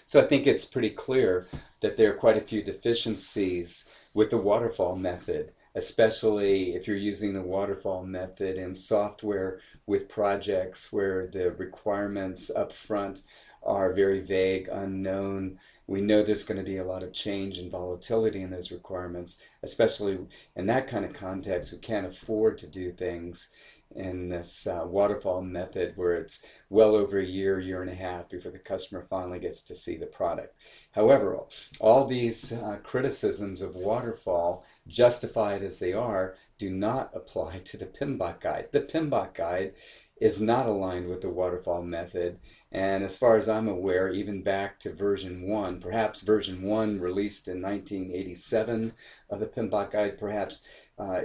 So I think it's pretty clear that there are quite a few deficiencies with the waterfall method, especially if you're using the waterfall method in software with projects where the requirements up front are very vague, unknown. We know there's going to be a lot of change and volatility in those requirements, especially in that kind of context. We can't afford to do things in this waterfall method where it's well over a year, year and a half before the customer finally gets to see the product. However, all these criticisms of waterfall, justified as they are, do not apply to the PMBOK guide. The PMBOK guide is not aligned with the waterfall method, and as far as I'm aware, even back to version 1, perhaps version 1 released in 1987 of the PMBOK guide, perhaps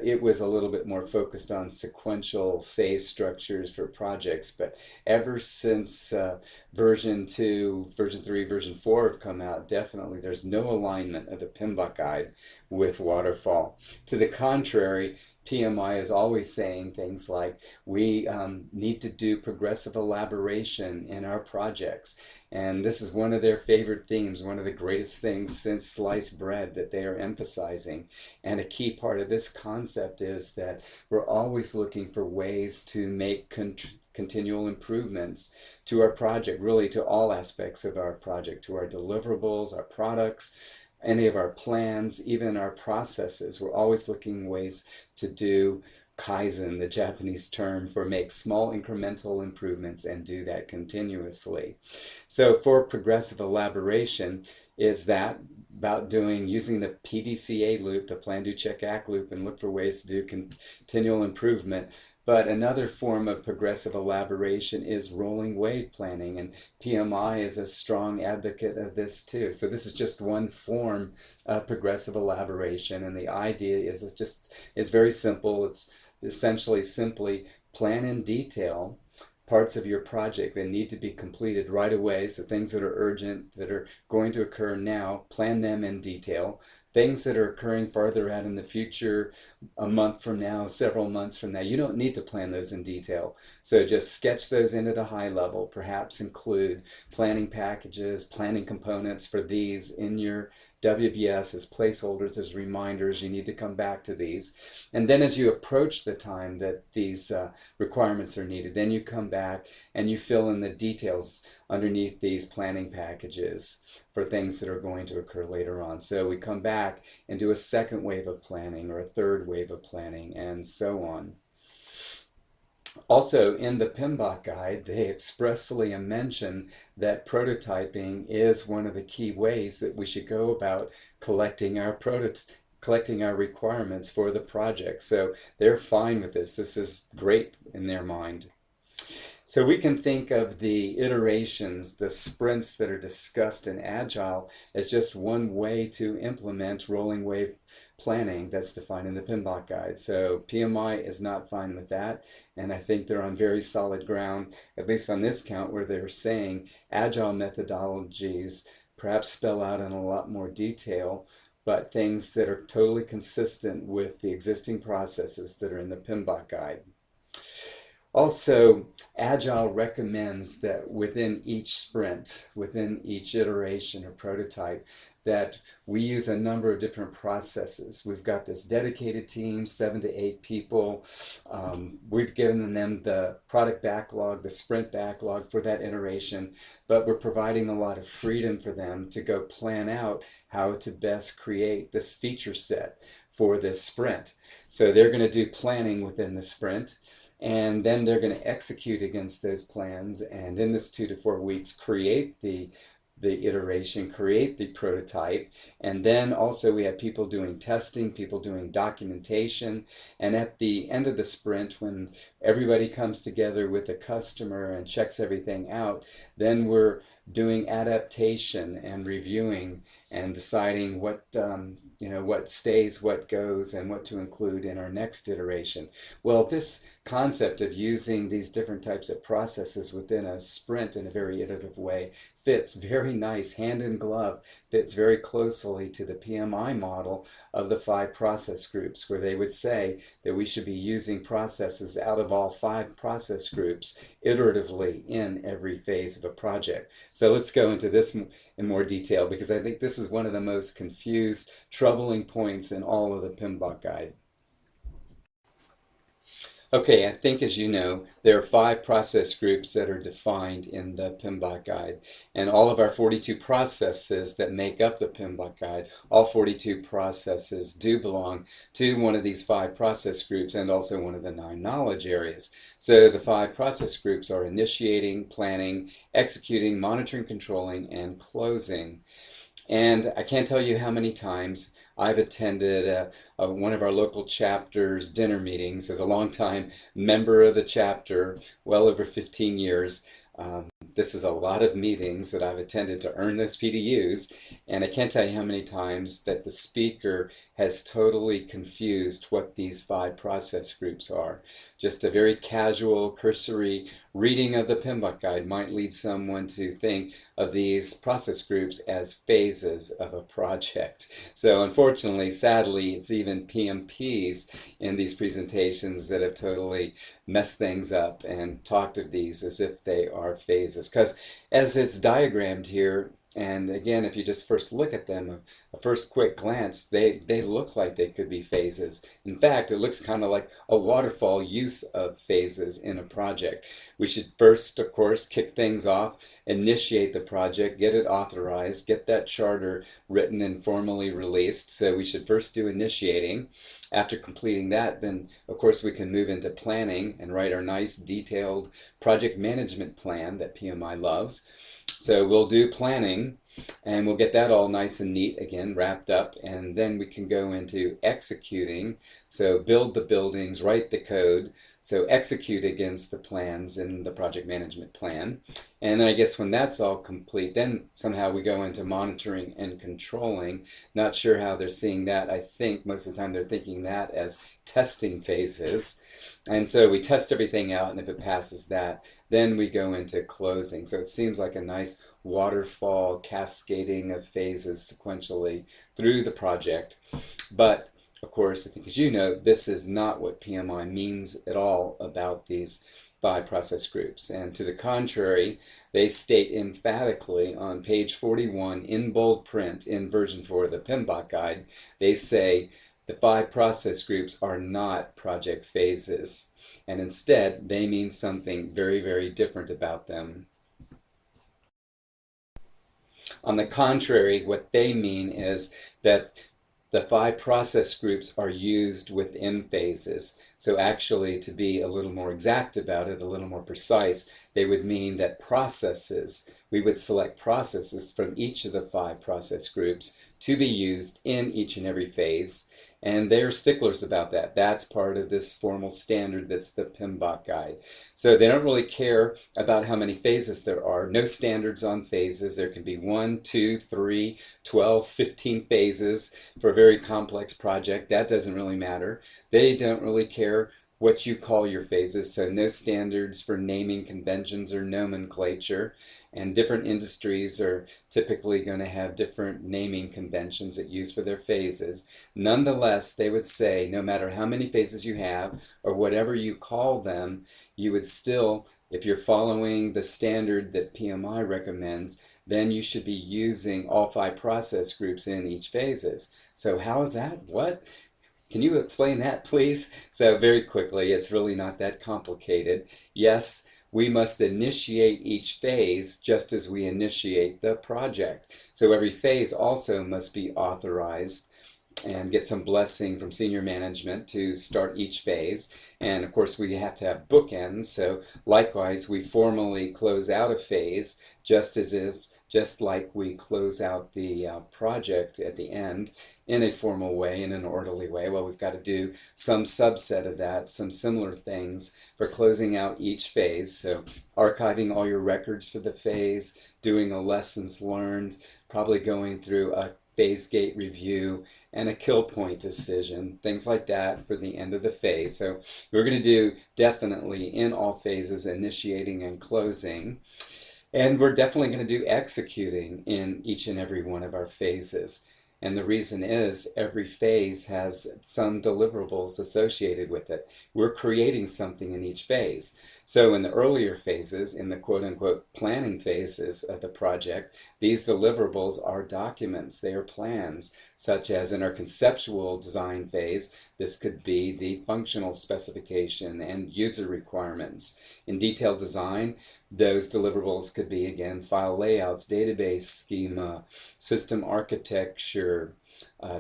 it was a little bit more focused on sequential phase structures for projects, but ever since version 2, version 3, version 4 have come out, definitely there's no alignment of the PMBOK guide with waterfall. To the contrary, PMI is always saying things like, we need to do progressive elaboration in our projects. And this is one of their favorite themes, one of the greatest things since sliced bread that they are emphasizing. And a key part of this concept is that we're always looking for ways to make continual improvements to our project, really to all aspects of our project, to our deliverables, our products, any of our plans, even our processes. We're always looking ways to do Kaizen, the Japanese term for make small incremental improvements and do that continuously. So for progressive elaboration, is that about using the PDCA loop, the plan, do, check, act loop, and look for ways to do continual improvement. But another form of progressive elaboration is rolling wave planning, and PMI is a strong advocate of this too. So this is just one form of progressive elaboration, and the idea is very simple. It's essentially simply plan in detail parts of your project that need to be completed right away. So things that are urgent, that are going to occur now, plan them in detail. Things that are occurring farther out in the future, a month from now, several months from now, you don't need to plan those in detail. So just sketch those in at a high level, perhaps include planning packages, planning components for these in your WBS as placeholders, as reminders. You need to come back to these. And then as you approach the time that these requirements are needed, then you come back and you fill in the details underneath these planning packages for things that are going to occur later on. So we come back and do a second wave of planning or a third wave of planning and so on. Also, in the PMBOK guide, they expressly mention that prototyping is one of the key ways that we should go about collecting our requirements for the project. So they're fine with this. This is great in their mind. So we can think of the iterations, the sprints that are discussed in Agile as just one way to implement rolling wave planning that's defined in the PMBOK guide. So PMI is not fine with that, and I think they're on very solid ground, at least on this count, where they're saying Agile methodologies perhaps spell out in a lot more detail, but things that are totally consistent with the existing processes that are in the PMBOK guide. Also, Agile recommends that within each sprint, within each iteration or prototype, that we use a number of different processes. We've got this dedicated team, 7 to 8 people. We've given them the product backlog, the sprint backlog for that iteration, but we're providing a lot of freedom for them to go plan out how to best create this feature set for this sprint. So they're going to do planning within the sprint, and then they're going to execute against those plans, and in this 2 to 4 weeks create the iteration, create the prototype, and then also we have people doing testing, people doing documentation, and at the end of the sprint, when everybody comes together with the customer and checks everything out, then we're doing adaptation and reviewing and deciding what what stays, what goes, and what to include in our next iteration. Well, this concept of using these different types of processes within a sprint in a very iterative way fits very nice, hand in glove, fits very closely to the PMI model of the 5 process groups, where they would say that we should be using processes out of all 5 process groups iteratively in every phase of a project. So let's go into this in more detail, because I think this is one of the most confused, troubling points in all of the PMBOK guide. Okay, I think, as you know, there are 5 process groups that are defined in the PMBOK guide. And all of our 42 processes that make up the PMBOK guide, all 42 processes do belong to one of these 5 process groups and also one of the 9 knowledge areas. So the 5 process groups are initiating, planning, executing, monitoring, controlling, and closing. And I can't tell you how many times I've attended one of our local chapter's dinner meetings as a longtime member of the chapter, well over 15 years. This is a lot of meetings that I've attended to earn those PDUs, and I can't tell you how many times that the speaker has totally confused what these 5 process groups are. Just a very casual, cursory reading of the PMBOK guide might lead someone to think of these process groups as phases of a project. So unfortunately, sadly, it's even PMPs in these presentations that have totally messed things up and talked of these as if they are phases. Because as it's diagrammed here, and again, if you just first look at them, a first quick glance, they look like they could be phases. In fact, it looks kind of like a waterfall use of phases in a project. We should first, of course, kick things off, initiate the project, get it authorized, get that charter written and formally released. So we should first do initiating. After completing that, then of course we can move into planning and write our nice detailed project management plan that PMI loves. So we'll do planning, and we'll get that all nice and neat, again, wrapped up, and then we can go into executing. So build the buildings, write the code, so execute against the plans in the project management plan. And then I guess when that's all complete, then somehow we go into monitoring and controlling. Not sure how they're seeing that. I think most of the time they're thinking that as testing phases. And so we test everything out, and if it passes that, then we go into closing. So it seems like a nice waterfall cascading of phases sequentially through the project. But of course, I think, as you know, this is not what PMI means at all about these 5 process groups. And to the contrary, they state emphatically on page 41 in bold print in version 4 of the PMBOK guide, they say the 5 process groups are not project phases. And instead, they mean something very, very different about them. On the contrary, what they mean is that the 5 process groups are used within phases. So actually, to be a little more exact about it, a little more precise, they would mean that processes, we would select processes from each of the 5 process groups to be used in each and every phase. And they're sticklers about that. That's part of this formal standard that's the PMBOK guide. So they don't really care about how many phases there are. No standards on phases. There can be 1, 2, 3, 12, 15 phases for a very complex project. That doesn't really matter. They don't really care what you call your phases, so no standards for naming conventions or nomenclature. And different industries are typically going to have different naming conventions that use for their phases. Nonetheless, they would say no matter how many phases you have or whatever you call them, you would still, if you're following the standard that PMI recommends, then you should be using all 5 process groups in each phases. So how is that? What? Can you explain that, please? So very quickly, it's really not that complicated. Yes, we must initiate each phase just as we initiate the project. So every phase also must be authorized and get some blessing from senior management to start each phase. And of course, we have to have bookends. So likewise, we formally close out a phase just like we close out the project at the end in a formal way, in an orderly way. Well, we've got to do some subset of that, some similar things for closing out each phase. So archiving all your records for the phase, doing a lessons learned, probably going through a phase gate review and a kill point decision, things like that for the end of the phase. So we're going to do definitely in all phases initiating and closing. And we're definitely going to do executing in each and every one of our phases. And the reason is every phase has some deliverables associated with it. We're creating something in each phase. So in the earlier phases, in the quote-unquote planning phases of the project, these deliverables are documents, they are plans, such as in our conceptual design phase, this could be the functional specification and user requirements. In detailed design, those deliverables could be, again, file layouts, database schema, system architecture,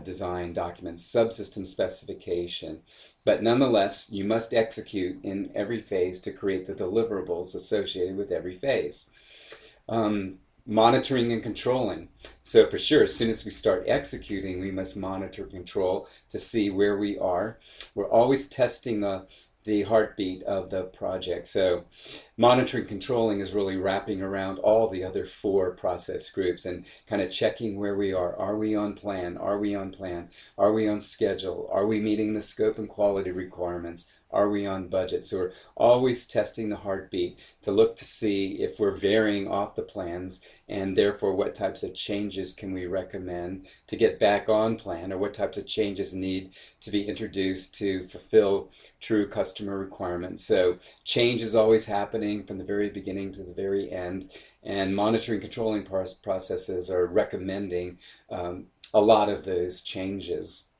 design documents, subsystem specification. But nonetheless, you must execute in every phase to create the deliverables associated with every phase. Monitoring and controlling. So for sure, as soon as we start executing, we must monitor and control to see where we are. We're always testing the heartbeat of the project. So monitoring controlling is really wrapping around all the other 4 process groups and kind of checking where we are. Are we on plan? Are we on plan? Are we on schedule? Are we meeting the scope and quality requirements? Are we on budget? So we're always testing the heartbeat to look to see if we're varying off the plans, and therefore what types of changes can we recommend to get back on plan, or what types of changes need to be introduced to fulfill true customer requirements. So change is always happening from the very beginning to the very end, and monitoring controlling processes are recommending a lot of those changes.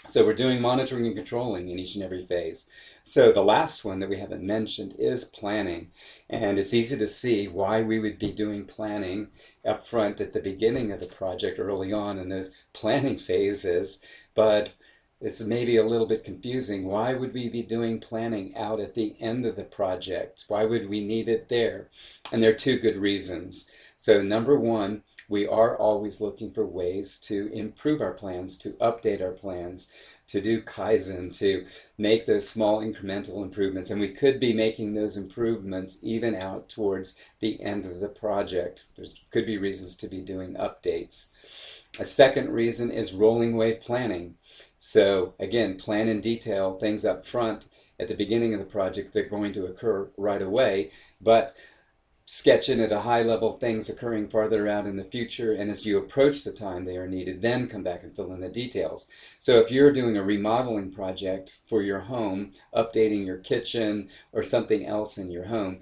So we're doing monitoring and controlling in each and every phase. So the last one that we haven't mentioned is planning. And it's easy to see why we would be doing planning up front at the beginning of the project early on in those planning phases. But it's maybe a little bit confusing. Why would we be doing planning out at the end of the project? Why would we need it there? And there are 2 good reasons. So number one, we are always looking for ways to improve our plans, to update our plans, to do Kaizen, to make those small incremental improvements. And we could be making those improvements even out towards the end of the project. There could be reasons to be doing updates. A second reason is rolling wave planning. So again, plan in detail things up front at the beginning of the project that are going to occur right away, but sketch in at a high level things occurring farther out in the future, and as you approach the time they are needed, then come back and fill in the details. So if you're doing a remodeling project for your home, updating your kitchen or something else in your home,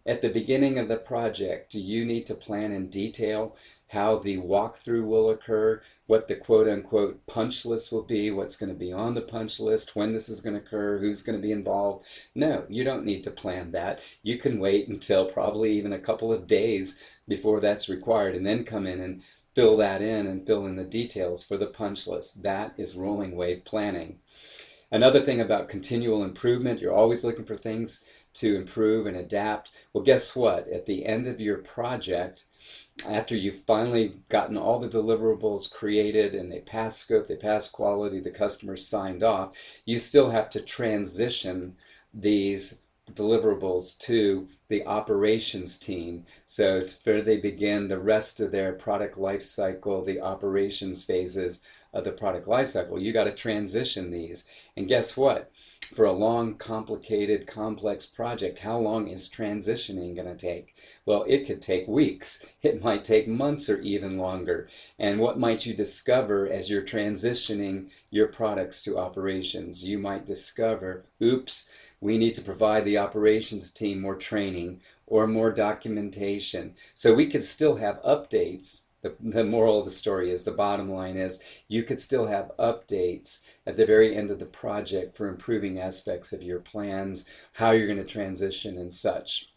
at the beginning of the project, do you need to plan in detail how the walkthrough will occur, what the quote-unquote punch list will be, what's going to be on the punch list, when this is going to occur, who's going to be involved? No, you don't need to plan that. You can wait until probably even a couple of days before that's required and then come in and fill that in and fill in the details for the punch list. That is rolling wave planning. Another thing about continual improvement, you're always looking for things to improve and adapt. Well, guess what? At the end of your project, after you've finally gotten all the deliverables created and they pass scope, they pass quality, the customer signed off, you still have to transition these deliverables to the operations team. So where they begin the rest of their product life cycle, the operations phases of the product life cycle, you got to transition these. And guess what? For a long, complicated, complex project, how long is transitioning going to take? Well, it could take weeks. It might take months or even longer. And what might you discover as you're transitioning your products to operations? You might discover, oops, we need to provide the operations team more training or more documentation. So we could still have updates. The moral of the story is, the bottom line is, you could still have updates at the very end of the project for improving aspects of your plans, how you're going to transition and such.